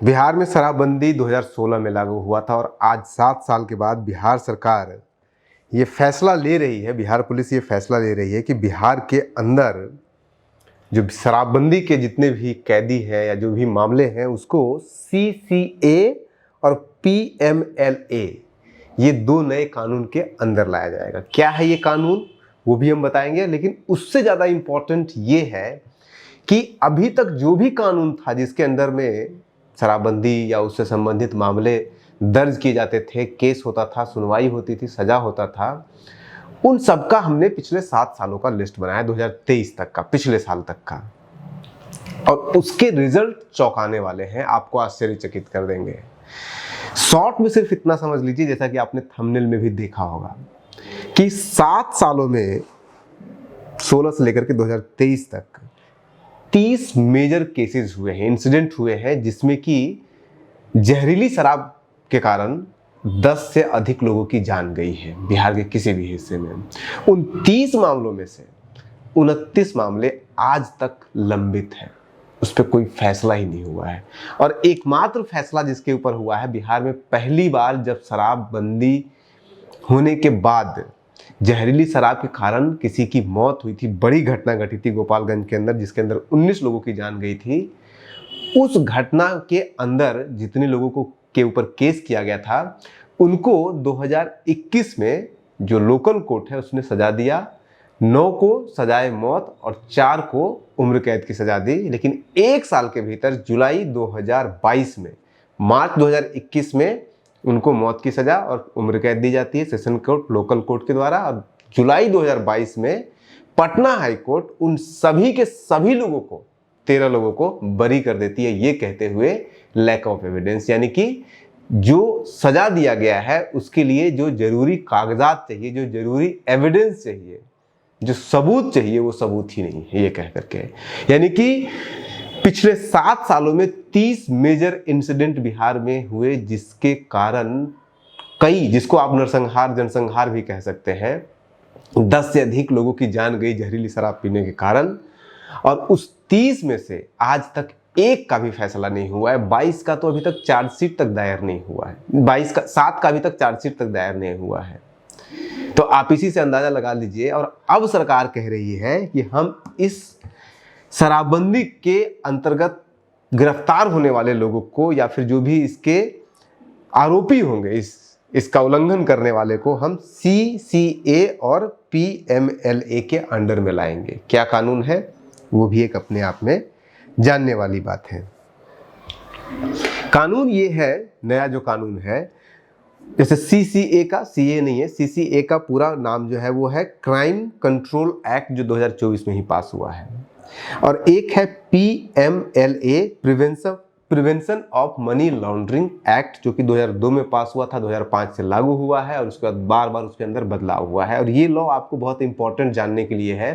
बिहार में शराबबंदी 2016 में लागू हुआ था और आज 7 साल के बाद बिहार सरकार ये फैसला ले रही है, बिहार पुलिस ये फैसला ले रही है कि बिहार के अंदर जो शराबबंदी के जितने भी कैदी हैं या जो भी मामले हैं उसको CCA और PMLA ये 2 नए कानून के अंदर लाया जाएगा। क्या है ये कानून वो भी हम बताएंगे, लेकिन उससे ज़्यादा इम्पोर्टेंट ये है कि अभी तक जो भी कानून था जिसके अंदर में शराबबंदी या उससे संबंधित मामले दर्ज किए जाते थे, केस होता था, सुनवाई होती थी, सजा होता था, उन सब का हमने पिछले 7 सालों का लिस्ट बनाया, 2023 तक का, पिछले साल तक का। और उसके रिजल्ट चौंकाने वाले हैं, आपको आश्चर्यचकित कर देंगे। शॉर्ट में सिर्फ इतना समझ लीजिए, जैसा कि आपने थंबनेल में भी देखा होगा कि 7 सालों में 16 से लेकर के 2023 तक 30 मेजर केसेस हुए हैं, इंसिडेंट हुए हैं, जिसमें कि जहरीली शराब के कारण 10 से अधिक लोगों की जान गई है बिहार के किसी भी हिस्से में। उन 30 मामलों में से 29 मामले आज तक लंबित हैं, उस पर कोई फैसला ही नहीं हुआ है। और एकमात्र फैसला जिसके ऊपर हुआ है, बिहार में पहली बार जब शराबबंदी होने के बाद जहरीली शराब के कारण किसी की मौत हुई थी, बड़ी घटना घटी थी गोपालगंज के अंदर, जिसके अंदर 19 लोगों की जान गई थी। उस घटना के अंदर जितने लोगों को के ऊपर केस किया गया था, उनको 2021 में जो लोकल कोर्ट है उसने सजा दिया। 9 को सजाए मौत और 4 को उम्र कैद की सजा दी। लेकिन 1 साल के भीतर जुलाई 2022 में, मार्च 2021 में उनको मौत की सजा और उम्र कैद दी जाती है सेशन कोर्ट, लोकल कोर्ट के द्वारा। और जुलाई 2022 में पटना हाई कोर्ट उन सभी के सभी लोगों को, 13 लोगों को बरी कर देती है, ये कहते हुए लैक ऑफ एविडेंस, यानी कि जो सजा दिया गया है उसके लिए जो जरूरी कागजात चाहिए, जो जरूरी एविडेंस चाहिए, जो सबूत चाहिए, वो सबूत ही नहीं है, ये कह करके। यानी कि पिछले 7 सालों में 30 मेजर इंसिडेंट बिहार में हुए, जिसके कारण कई, जिसको आप नरसंहार, जनसंहार भी कह सकते हैं, 10 से अधिक लोगों की जान गई जहरीली शराब पीने के कारण। और उस 30 में से आज तक एक का भी फैसला नहीं हुआ है। 22 का तो अभी तक चार्जशीट तक दायर नहीं हुआ है, 7 का अभी तक चार्जशीट तक दायर नहीं हुआ है। तो आप इसी से अंदाजा लगा लीजिए। और अब सरकार कह रही है कि हम इस शराबबंदी के अंतर्गत गिरफ्तार होने वाले लोगों को, या फिर जो भी इसके आरोपी होंगे, इसका उल्लंघन करने वाले को, हम CCA और PMLA के अंडर में लाएंगे। क्या कानून है वो भी एक अपने आप में जानने वाली बात है। कानून ये है, नया जो कानून है, जैसे CCA का, CA नहीं है, CCA का पूरा नाम जो है वो है क्राइम कंट्रोल एक्ट, जो 2024 में ही पास हुआ है। और एक है PMLA, prevention of money laundering act, जो कि 2002 में पास हुआ था, 2005 से लागू हुआ है और उसके बाद बार बार उसके अंदर बदलाव हुआ है। और ये लॉ आपको बहुत इंपॉर्टेंट जानने के लिए है,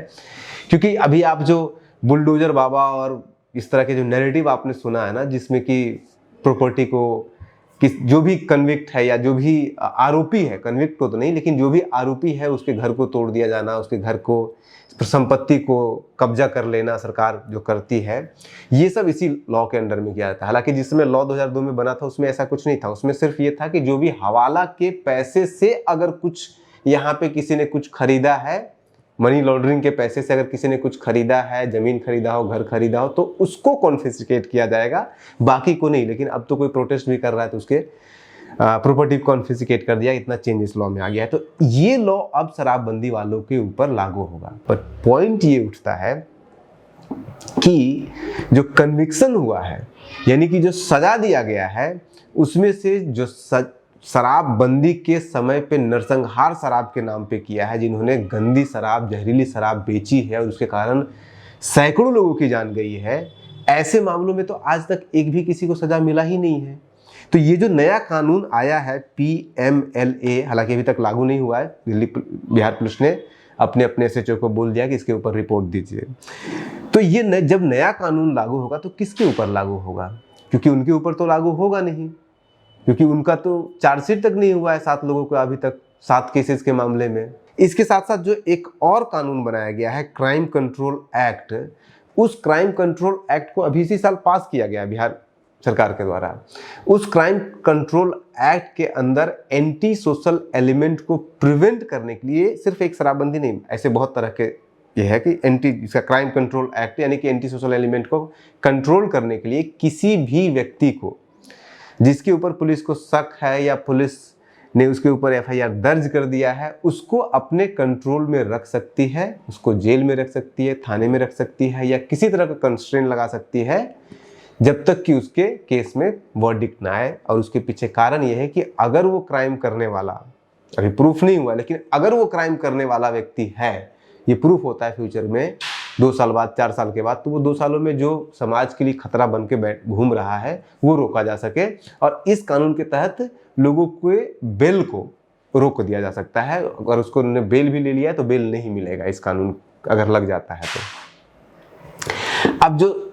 क्योंकि अभी आप जो बुलडोजर बाबा और इस तरह के जो नैरेटिव आपने सुना है ना, जिसमें कि प्रॉपर्टी को जो भी कन्विक्ट है या जो भी आरोपी है, कन्विक्ट को तो नहीं, लेकिन जो भी आरोपी है उसके घर को तोड़ दिया जाना, उसके घर को, संपत्ति को कब्जा कर लेना सरकार जो करती है, ये सब इसी लॉ के अंडर में किया जाता है। हालांकि जिसमें लॉ 2002 में बना था उसमें ऐसा कुछ नहीं था, उसमें सिर्फ ये था कि जो भी हवाला के पैसे से अगर कुछ यहाँ पे किसी ने कुछ खरीदा है, मनी लॉन्ड्रिंग के पैसे से अगर किसी ने कुछ खरीदा है, जमीन खरीदा हो, घर खरीदा हो, तो उसको कॉन्फिस्केट किया जाएगा, बाकी को नहीं। लेकिन अब तो कोई प्रोटेस्ट भी कर रहा है तो उसके प्रॉपर्टी कॉन्फिस्केट कर दिया, इतना चेंज इस लॉ में आ गया है। तो ये लॉ अब शराबबंदी वालों के ऊपर लागू होगा। पर पॉइंट ये उठता है कि जो कन्विक्शन हुआ है, यानी कि जो सजा दिया गया है, उसमें से जो शराबबंदी के समय पे नरसंहार शराब के नाम पे किया है, जिन्होंने गंदी शराब, जहरीली शराब बेची है और उसके कारण सैकड़ों लोगों की जान गई है, ऐसे मामलों में तो आज तक एक भी किसी को सजा मिला ही नहीं है। तो ये जो नया कानून आया है PMLA, हालांकि अभी तक लागू नहीं हुआ है, बिहार पुलिस ने अपने अपने SHO को बोल दिया कि इसके ऊपर रिपोर्ट दीजिए। तो ये जब नया कानून लागू होगा तो किसके ऊपर लागू होगा? क्योंकि उनके ऊपर तो लागू होगा नहीं, क्योंकि उनका तो चार्जशीट तक नहीं हुआ है 7 लोगों को अभी तक, 7 केसेस के मामले में। इसके साथ साथ जो एक और कानून बनाया गया है, क्राइम कंट्रोल एक्ट, उस क्राइम कंट्रोल एक्ट को अभी इसी साल पास किया गया बिहार सरकार के द्वारा, उस क्राइम कंट्रोल एक्ट के अंदर एंटी सोशल एलिमेंट को प्रिवेंट करने के लिए सिर्फ एक शराबबंदी नहीं, ऐसे बहुत तरह के ये है कि इसका क्राइम कंट्रोल एक्ट यानी कि एंटी सोशल एलिमेंट को कंट्रोल करने के लिए किसी भी व्यक्ति को जिसके ऊपर पुलिस को शक है या पुलिस ने उसके ऊपर एफआईआर दर्ज कर दिया है, उसको अपने कंट्रोल में रख सकती है, उसको जेल में रख सकती है, थाने में रख सकती है या किसी तरह का कंस्ट्रेंट लगा सकती है जब तक कि उसके केस में वर्डिक्ट ना आए। और उसके पीछे कारण यह है कि अगर वो क्राइम करने वाला, अभी प्रूफ नहीं हुआ, लेकिन अगर वो क्राइम करने वाला व्यक्ति है, ये प्रूफ होता है फ्यूचर में 2 साल बाद, 4 साल के बाद, तो वो 2 सालों में जो समाज के लिए खतरा बन के घूम रहा है वो रोका जा सके। और इस कानून के तहत लोगों के बेल को रोक दिया जा सकता है। अगर उसको उन्होंने बेल भी ले लिया है तो बेल नहीं मिलेगा, इस कानून अगर लग जाता है तो। अब जो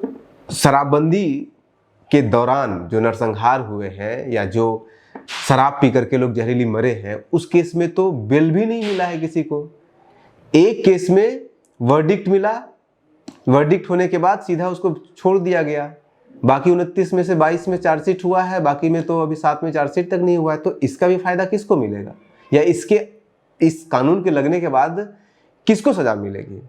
शराबबंदी के दौरान जो नरसंहार हुए हैं या जो शराब पी करके लोग जहरीली मरे हैं, उस केस में तो बेल भी नहीं मिला है किसी को। एक केस में वर्डिक्ट मिला, वर्डिक्ट होने के बाद सीधा उसको छोड़ दिया गया। बाकी 29 में से 22 में चार्जशीट हुआ है, बाकी में तो अभी 7 में चार्जशीट तक नहीं हुआ है। तो इसका भी फायदा किसको मिलेगा, या इस कानून के लगने के बाद किसको सजा मिलेगी?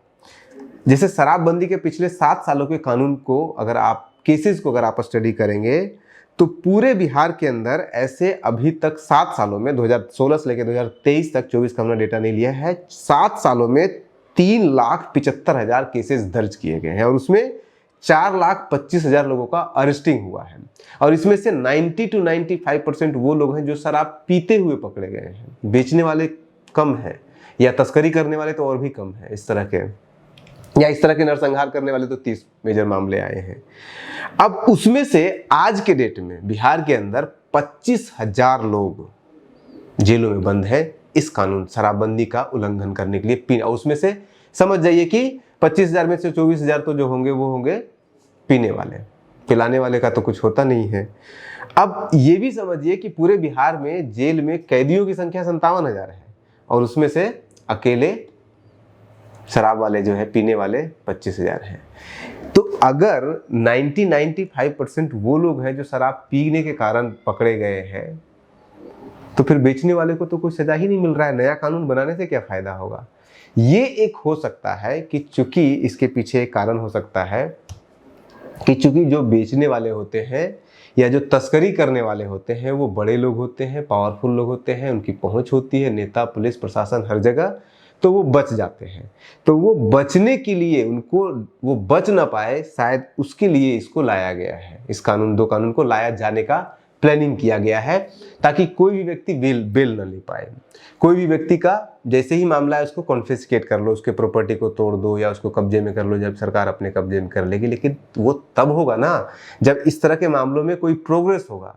जैसे शराबबंदी के पिछले 7 सालों के कानून को अगर आप केसेस को अगर आप स्टडी करेंगे तो पूरे बिहार के अंदर ऐसे अभी तक 7 सालों में 2016 से लेकर 2023 तक, 24 का हमने डेटा नहीं लिया है, 7 सालों में 3,75,000 केसेस दर्ज किए गए हैं और उसमें 4,25,000 लोगों का अरेस्टिंग हुआ है। और इसमें से 90 to 95% वो लोग हैं जो शराब पीते हुए पकड़े गए हैं। बेचने वाले कम हैं या तस्करी करने वाले तो और भी कम है, इस तरह के नरसंहार करने वाले तो 30 मेजर मामले आए हैं। अब उसमें से आज के डेट में बिहार के अंदर 25,000 लोग जेलों में बंद है इस कानून शराबबंदी का उल्लंघन करने के लिए। और उसमें से समझ जाइए कि 25,000 में से 24,000 तो जो होंगे वो होंगे पीने वाले, पिलाने वाले का तो कुछ होता नहीं है। अब ये भी समझिए कि पूरे बिहार में जेल में कैदियों की संख्या 57,000 है और उसमें से अकेले शराब वाले जो है पीने वाले 25,000 हैं। तो अगर 90-95% वो लोग हैं जो शराब पीने के कारण पकड़े गए हैं, तो फिर बेचने वाले को तो कोई सजा ही नहीं मिल रहा है। नया कानून बनाने से क्या फायदा होगा? ये एक हो सकता है कि चूंकि इसके पीछे एक कारण हो सकता है कि चूंकि जो बेचने वाले होते हैं या जो तस्करी करने वाले होते हैं वो बड़े लोग होते हैं, पावरफुल लोग होते हैं, उनकी पहुंच होती है, नेता, पुलिस, प्रशासन हर जगह, तो वो बच जाते हैं। तो वो बचने के लिए उनको वो बच ना पाए, शायद उसके लिए इसको लाया गया है। इस दो कानून को लाया जाने का प्लानिंग किया गया है ताकि कोई भी व्यक्ति बेल न ले पाए। कोई भी व्यक्ति का जैसे ही मामला है उसको कॉन्फिस्केट कर लो, उसके प्रॉपर्टी को तोड़ दो या उसको कब्जे में कर लो, जब सरकार अपने कब्जे में कर लेगी। लेकिन वो तब होगा ना जब इस तरह के मामलों में कोई प्रोग्रेस होगा।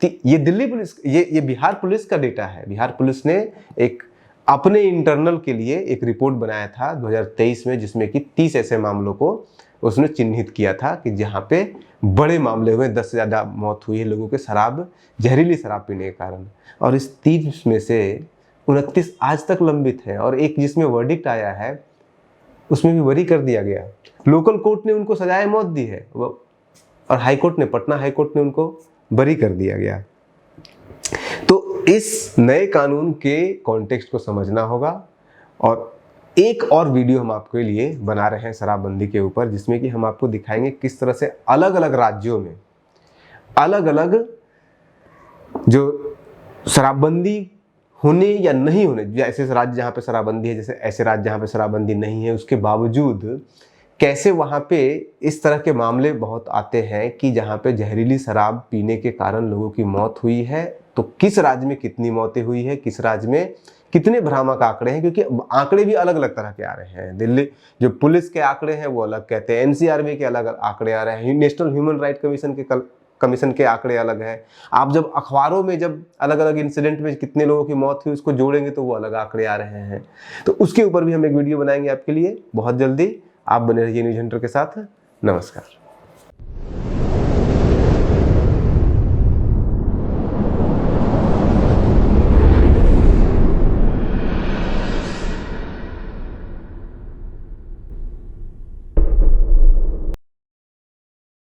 ये दिल्ली पुलिस, ये बिहार पुलिस का डेटा है। बिहार पुलिस ने एक अपने इंटरनल के लिए एक रिपोर्ट बनाया था 2023 में, जिसमें कि 30 ऐसे मामलों को उसने चिन्हित किया था कि जहाँ पे बड़े मामले हुए, 10 से ज़्यादा मौत हुई है लोगों के जहरीली शराब पीने के कारण। और इस 30 में से 29 आज तक लंबित है और एक जिसमें वर्डिक्ट आया है उसमें भी बरी कर दिया गया। लोकल कोर्ट ने उनको सजाए मौत दी है और हाईकोर्ट ने, पटना हाईकोर्ट ने उनको बरी कर दिया गया। तो इस नए कानून के कॉन्टेक्स्ट को समझना होगा। और एक और वीडियो हम आपके लिए बना रहे हैं शराबबंदी के ऊपर, जिसमें कि हम आपको दिखाएंगे किस तरह से अलग अलग राज्यों में अलग अलग जो शराबबंदी होने या नहीं होने, ऐसे राज्य जहाँ पे शराबबंदी है, जैसे ऐसे राज्य जहाँ पे शराबबंदी नहीं है, उसके बावजूद कैसे वहाँ पे इस तरह के मामले बहुत आते हैं कि जहाँ पे जहरीली शराब पीने के कारण लोगों की मौत हुई है। तो किस राज्य में कितनी मौतें हुई है, किस राज्य में कितने भ्रामक आंकड़े हैं, क्योंकि आंकड़े भी अलग अलग तरह के आ रहे हैं। दिल्ली जो पुलिस के आंकड़े हैं वो अलग कहते हैं, एनसीआरबी के अलग आंकड़े आ रहे हैं, नेशनल ह्यूमन राइट कमीशन के आंकड़े अलग हैं। आप जब अखबारों में जब अलग अलग इंसिडेंट में कितने लोगों की मौत हुई उसको जोड़ेंगे तो वो अलग आंकड़े आ रहे हैं। तो उसके ऊपर भी हम एक वीडियो बनाएंगे आपके लिए बहुत जल्दी। आप बने रहिए न्यूज़ हंटर के साथ। नमस्कार।